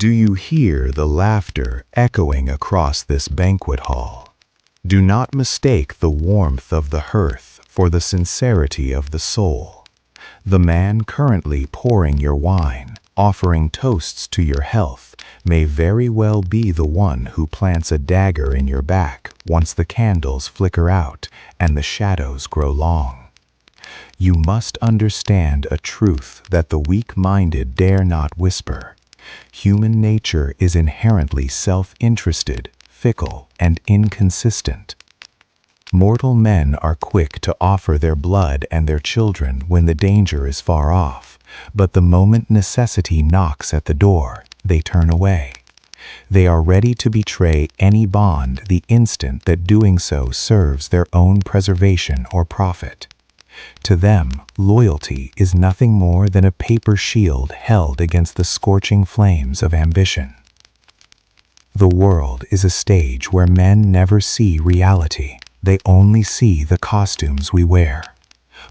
Do you hear the laughter echoing across this banquet hall? Do not mistake the warmth of the hearth for the sincerity of the soul. The man currently pouring your wine, offering toasts to your health, may very well be the one who plants a dagger in your back once the candles flicker out and the shadows grow long. You must understand a truth that the weak-minded dare not whisper. Human nature is inherently self-interested, fickle, and inconsistent. Mortal men are quick to offer their blood and their children when the danger is far off, but the moment necessity knocks at the door, they turn away. They are ready to betray any bond the instant that doing so serves their own preservation or profit. To them, loyalty is nothing more than a paper shield held against the scorching flames of ambition. The world is a stage where men never see reality. They only see the costumes we wear.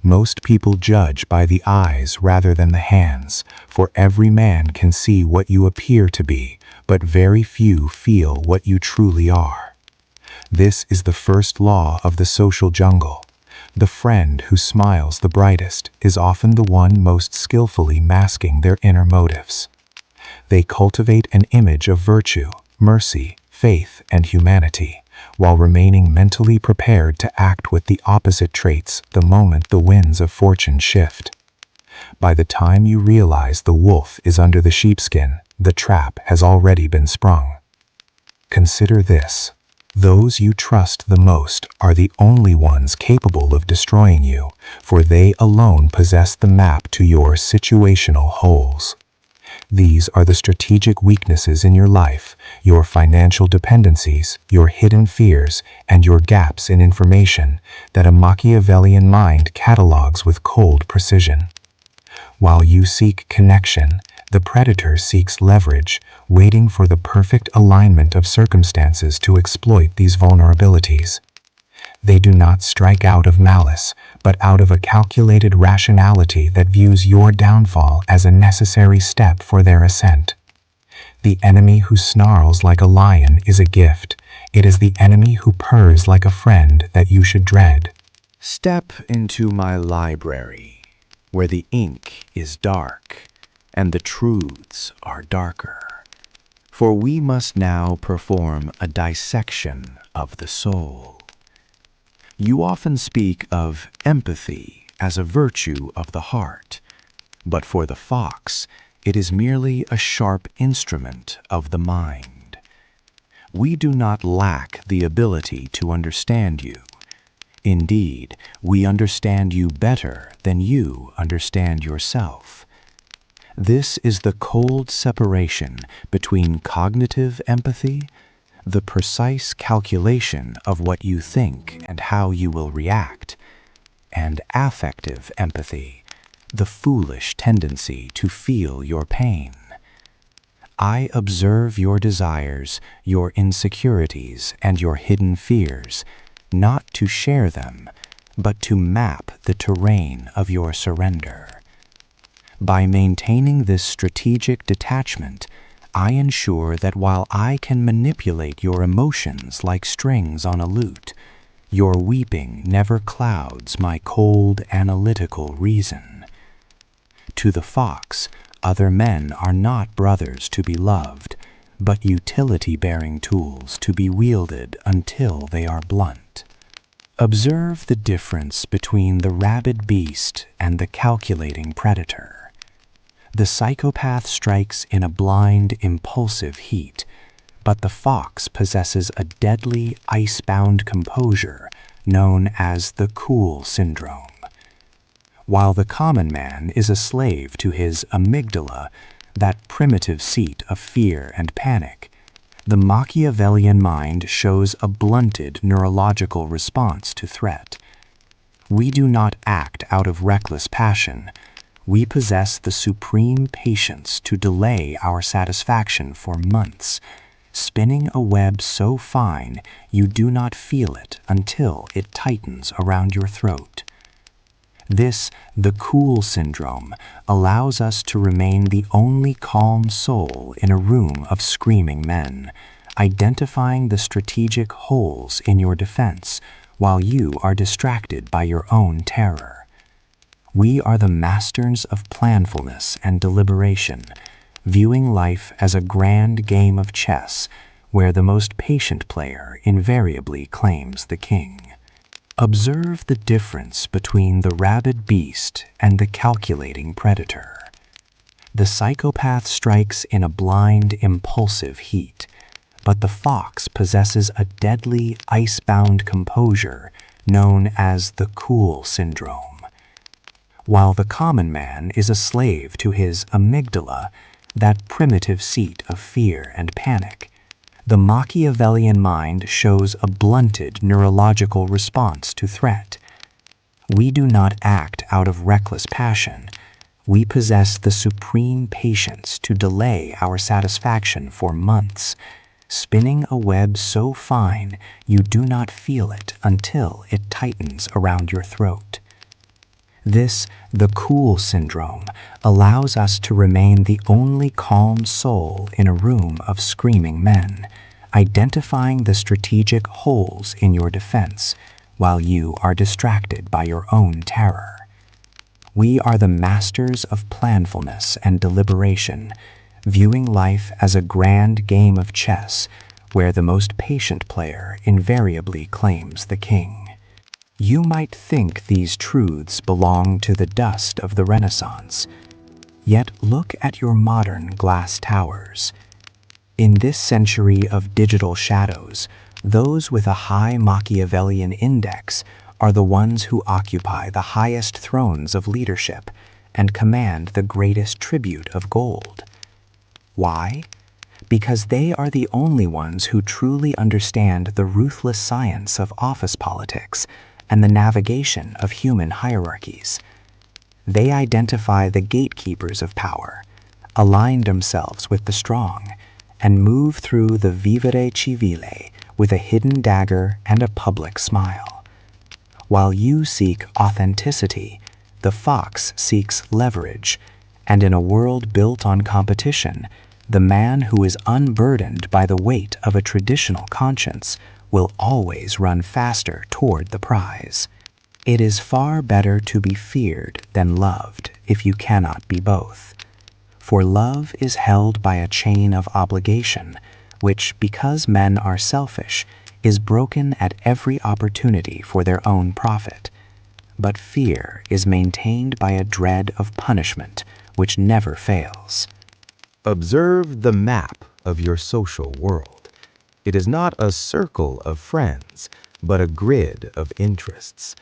Most people judge by the eyes rather than the hands, for every man can see what you appear to be, but very few feel what you truly are. This is the first law of the social jungle. The friend who smiles the brightest is often the one most skillfully masking their inner motives. They cultivate an image of virtue, mercy, faith, and humanity, while remaining mentally prepared to act with the opposite traits the moment the winds of fortune shift. By the time you realize the wolf is under the sheepskin, the trap has already been sprung. Consider this. Those you trust the most are the only ones capable of destroying you, for they alone possess the map to your situational holes. These are the strategic weaknesses in your life, your financial dependencies, your hidden fears, and your gaps in information that a Machiavellian mind catalogs with cold precision. While you seek connection, the predator seeks leverage, waiting for the perfect alignment of circumstances to exploit these vulnerabilities. They do not strike out of malice, but out of a calculated rationality that views your downfall as a necessary step for their ascent. The enemy who snarls like a lion is a gift. It is the enemy who purrs like a friend that you should dread. Step into my library, where the ink is dark and the truths are darker. For we must now perform a dissection of the soul. You often speak of empathy as a virtue of the heart, but for the fox, it is merely a sharp instrument of the mind. We do not lack the ability to understand you. Indeed, we understand you better than you understand yourself. This is the cold separation between cognitive empathy, the precise calculation of what you think and how you will react, and affective empathy, the foolish tendency to feel your pain. I observe your desires, your insecurities, and your hidden fears, not to share them, but to map the terrain of your surrender. By maintaining this strategic detachment, I ensure that while I can manipulate your emotions like strings on a lute, your weeping never clouds my cold, analytical reason. To the fox, other men are not brothers to be loved, but utility-bearing tools to be wielded until they are blunt. Observe the difference between the rabid beast and the calculating predator. The psychopath strikes in a blind, impulsive heat, but the fox possesses a deadly, ice-bound composure known as the cool syndrome. While the common man is a slave to his amygdala, that primitive seat of fear and panic, the Machiavellian mind shows a blunted neurological response to threat. We do not act out of reckless passion. We possess the supreme patience to delay our satisfaction for months, spinning a web so fine you do not feel it until it tightens around your throat. The cool syndrome, allows us to remain the only calm soul in a room of screaming men, identifying the strategic holes in your defense while you are distracted by your own terror. We are the masters of planfulness and deliberation, viewing life as a grand game of chess where the most patient player invariably claims the king. Observe the difference between the rabid beast and the calculating predator. The psychopath strikes in a blind, impulsive heat, but the fox possesses a deadly, ice-bound composure known as the cool syndrome. While the common man is a slave to his amygdala, that primitive seat of fear and panic, the Machiavellian mind shows a blunted neurological response to threat. We do not act out of reckless passion. We possess the supreme patience to delay our satisfaction for months, spinning a web so fine you do not feel it until it tightens around your throat. The cool syndrome, allows us to remain the only calm soul in a room of screaming men, identifying the strategic holes in your defense while you are distracted by your own terror. We are the masters of planfulness and deliberation, viewing life as a grand game of chess where the most patient player invariably claims the king. You might think these truths belong to the dust of the Renaissance, yet look at your modern glass towers. In this century of digital shadows, those with a high Machiavellian index are the ones who occupy the highest thrones of leadership and command the greatest tribute of gold. Why? Because they are the only ones who truly understand the ruthless science of office politics and the navigation of human hierarchies. They identify the gatekeepers of power, align themselves with the strong, and move through the vivere civile with a hidden dagger and a public smile. While you seek authenticity, the fox seeks leverage, and in a world built on competition, the man who is unburdened by the weight of a traditional conscience will always run faster toward the prize. It is far better to be feared than loved if you cannot be both. For love is held by a chain of obligation, which, because men are selfish, is broken at every opportunity for their own profit. But fear is maintained by a dread of punishment, which never fails. Observe the map of your social world. It is not a circle of friends, but a grid of interests.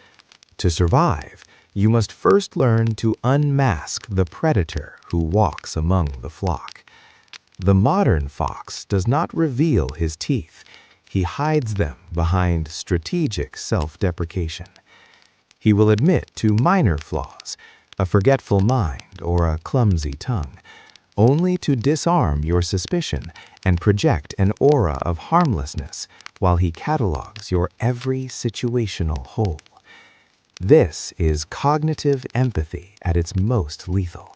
To survive, you must first learn to unmask the predator who walks among the flock. The modern fox does not reveal his teeth. He hides them behind strategic self-deprecation. He will admit to minor flaws, a forgetful mind or a clumsy tongue, only to disarm your suspicion and project an aura of harmlessness while he catalogs your every situational hole. This is cognitive empathy at its most lethal.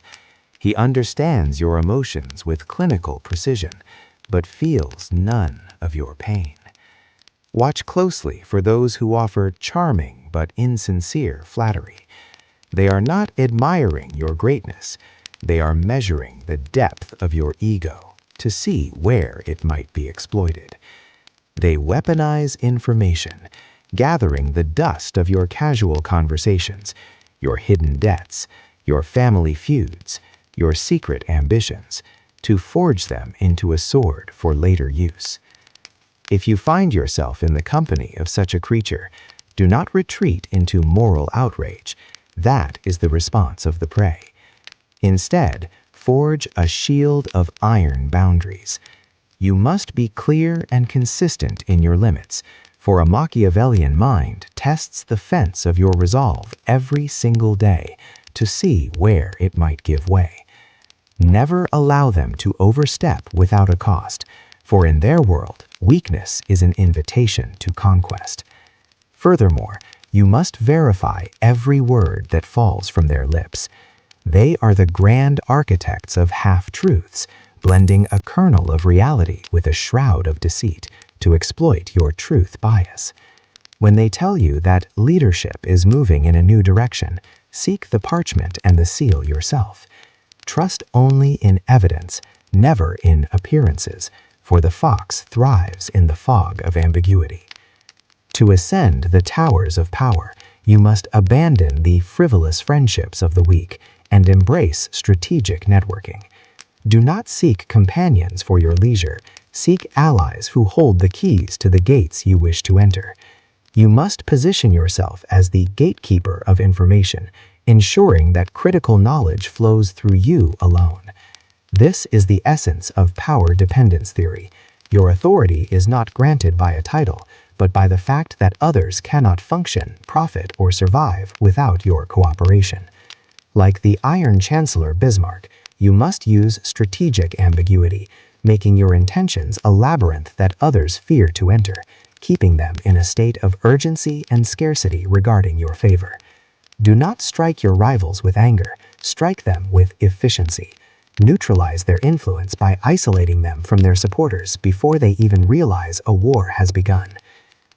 He understands your emotions with clinical precision, but feels none of your pain. Watch closely for those who offer charming but insincere flattery. They are not admiring your greatness. They are measuring the depth of your ego to see where it might be exploited. They weaponize information, gathering the dust of your casual conversations, your hidden debts, your family feuds, your secret ambitions, to forge them into a sword for later use. If you find yourself in the company of such a creature, do not retreat into moral outrage. That is the response of the prey. Instead, forge a shield of iron boundaries. You must be clear and consistent in your limits, for a Machiavellian mind tests the fence of your resolve every single day to see where it might give way. Never allow them to overstep without a cost, for in their world, weakness is an invitation to conquest. Furthermore, You must verify every word that falls from their lips. They are the grand architects of half-truths, blending a kernel of reality with a shroud of deceit to exploit your truth bias. When they tell you that leadership is moving in a new direction, seek the parchment and the seal yourself. Trust only in evidence, never in appearances, for the fox thrives in the fog of ambiguity. To ascend the towers of power, you must abandon the frivolous friendships of the weak and embrace strategic networking. Do not seek companions for your leisure. Seek allies who hold the keys to the gates you wish to enter. You must position yourself as the gatekeeper of information, ensuring that critical knowledge flows through you alone. This is the essence of power dependence theory. Your authority is not granted by a title, but by the fact that others cannot function, profit, or survive without your cooperation. Like the Iron Chancellor Bismarck, you must use strategic ambiguity, making your intentions a labyrinth that others fear to enter, keeping them in a state of urgency and scarcity regarding your favor. Do not strike your rivals with anger, strike them with efficiency. Neutralize their influence by isolating them from their supporters before they even realize a war has begun.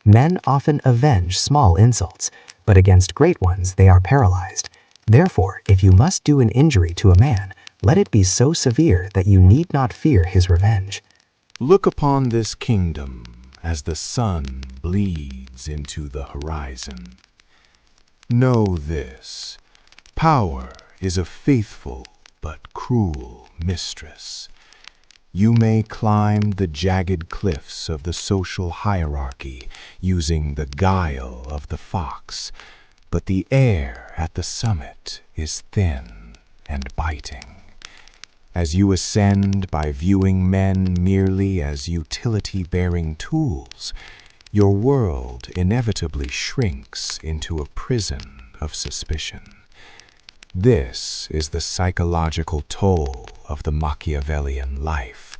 Men often avenge small insults, but against great ones they are paralyzed. Therefore, if you must do an injury to a man, let it be so severe that you need not fear his revenge. Look upon this kingdom as the sun bleeds into the horizon. Know this: power is a faithful but cruel mistress. You may climb the jagged cliffs of the social hierarchy using the guile of the fox, but the air at the summit is thin and biting. As you ascend by viewing men merely as utility-bearing tools, your world inevitably shrinks into a prison of suspicion. This is the psychological toll of the Machiavellian life.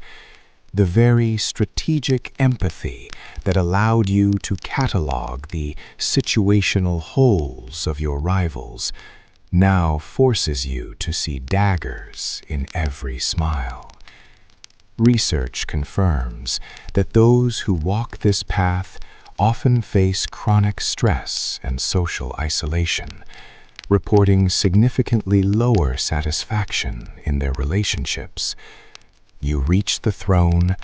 The very strategic empathy that allowed you to catalog the situational holes of your rivals now forces you to see daggers in every smile. Research confirms that those who walk this path often face chronic stress and social isolation, reporting significantly lower satisfaction in their relationships. You reach the throne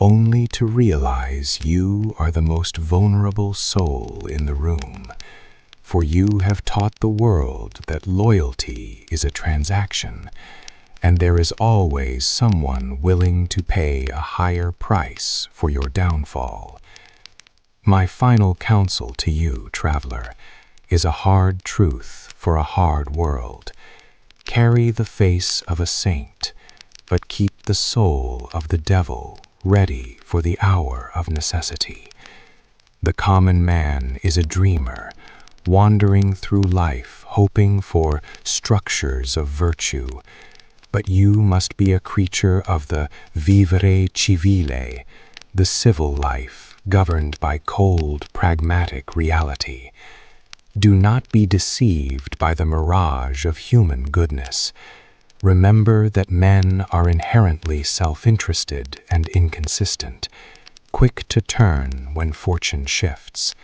only to realize you are the most vulnerable soul in the room, for you have taught the world that loyalty is a transaction, and there is always someone willing to pay a higher price for your downfall. My final counsel to you, traveler, is a hard truth for a hard world. Carry the face of a saint, but keep the soul of the devil ready for the hour of necessity. The common man is a dreamer, wandering through life hoping for structures of virtue, but you must be a creature of the vivere civile, the civil life governed by cold, pragmatic reality. Do not be deceived by the mirage of human goodness. Remember that men are inherently self-interested and inconsistent, quick to turn when fortune shifts.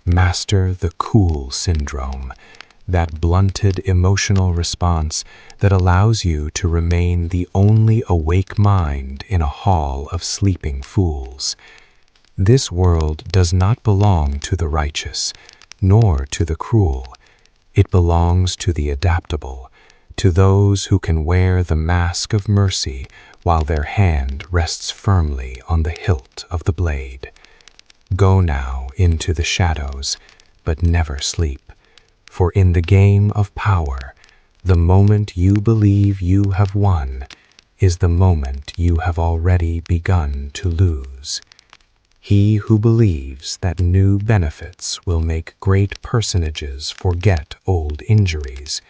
Master the cool syndrome, that blunted emotional response that allows you to remain the only awake mind in a hall of sleeping fools. This world does not belong to the righteous, nor to the cruel. It belongs to the adaptable, to those who can wear the mask of mercy while their hand rests firmly on the hilt of the blade. Go now into the shadows, but never sleep, for in the game of power, the moment you believe you have won is the moment you have already begun to lose. He who believes that new benefits will make great personages forget old injuries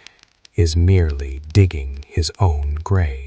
is merely digging his own grave.